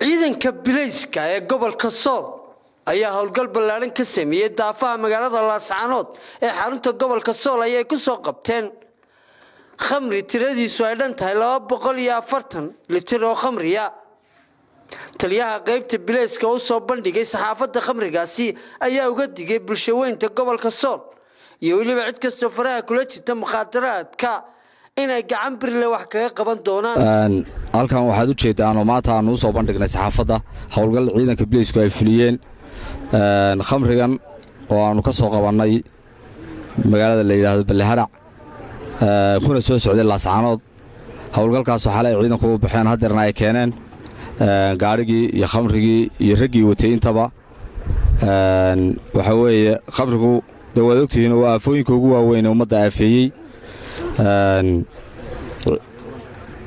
ciidanka bilayska ee gobolka Sool ayaa howlgal ballaaran ka sameeyay daafaha magaalada Laascaanood ee xarunta gobolka Sool ayay ku soo qabteen khamri tiradiisu ay dhan tahay 240 litir oo khamriya taliyaha qaybta bilayska oo soo bandhigay saxaafadda khamrigaasi ayaa uga digay bulshooyinka gobolka Sool iyo waliba cid kasta faraha kula jirta mukhaadaraadka inay gacan bir leh wax kaga qaban doonaan halkan waxaad u jeedaan oo maanta aan u soo bandhignay saxaafadda howlgal ciidanka bilaysku ay fuliyeen khamrigan oo aanu ka soo qabanay magaalada la yiraahdo Balaharac kuna soo socday Laascaanood howlgalkaas waxa ay ciidanku u baxeen hadeerna ay keeneen gaarigii iyo khamrigii iyo ragii watay intaba waxa weeye khamrigu dawaad ogtihiin waa afooyinka ugu waaweyn ummadda aafeeyay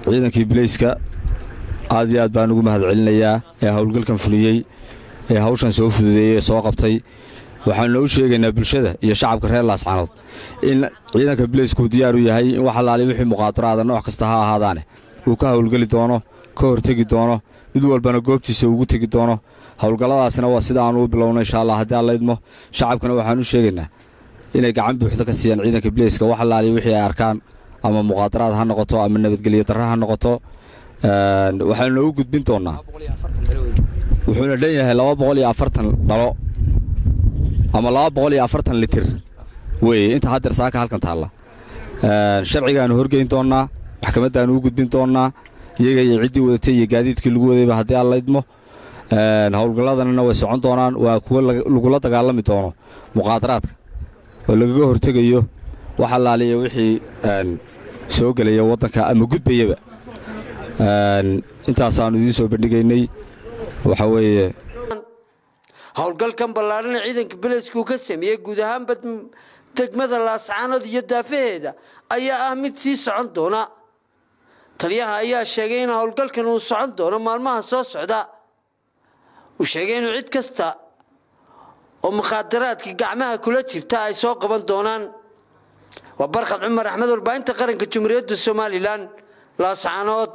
ciidankii bilayska aad iyo aad baan ugu mahadcelinayaa ee howlgalkan fuliyay ee hawshan soo fududeeyay soo qabtay waxaan u sheegaynaa bulshada iyo shacabka reer Laascaanood in ciidanka bilaysku diyaar u yahay in wax halaali wixii muqaadaraad nooc kasta ha ahaadaan uu ka howlgali doono ka hortagi doono mid walbana goobtiisa ugu tagi doono howlgalladaasina waa sida aan u bilowno insha Allah haddii alla idmo shacabkana waxaan u sheegaynaa inay gacan buuxda ka siiyaan ciidanka bilayska wax halaali wixii ay arkaan ama muqaadaraad ha noqoto ama nabadgelyo darro ha noqoto waxaanu u gudbin doonaa wuxuuna leeyahay 240 dhalo ama 240 litir way inta hadda saaka halkan taala sharcigaanu horgeyn doonaa maxkamadaanu u gudbin doonaa iyaga iyo cidii wadatay iyo gaadiidkii lagu wadayba haddii alla idmo howlgalladana way socon doonaan waa kuwa lagu la dagaalami doono muqaadaraadka oo laga hortagayo wax halaaliyo wixii soo galaya wadanka ama gudbayaba intaas aanu idin soo bandhigaynay waxa weeye howlgalkan ballaaran ciidanka bilaysku ka sameeyay guud ahaan degmada Laascaanood iyo daafaheeda ayaa ah mid sii socon doona taliyaha ayaa sheegay in howlgalkan uu socon doono maalmaha soo socda uu sheegay in cid kasta oo mukhaadaraadka gacmaha kula jirta ay soo qaban doonaan وبرخد عمر أحمد والباين تقارن كجمهورية الصوماليلان Laascaanood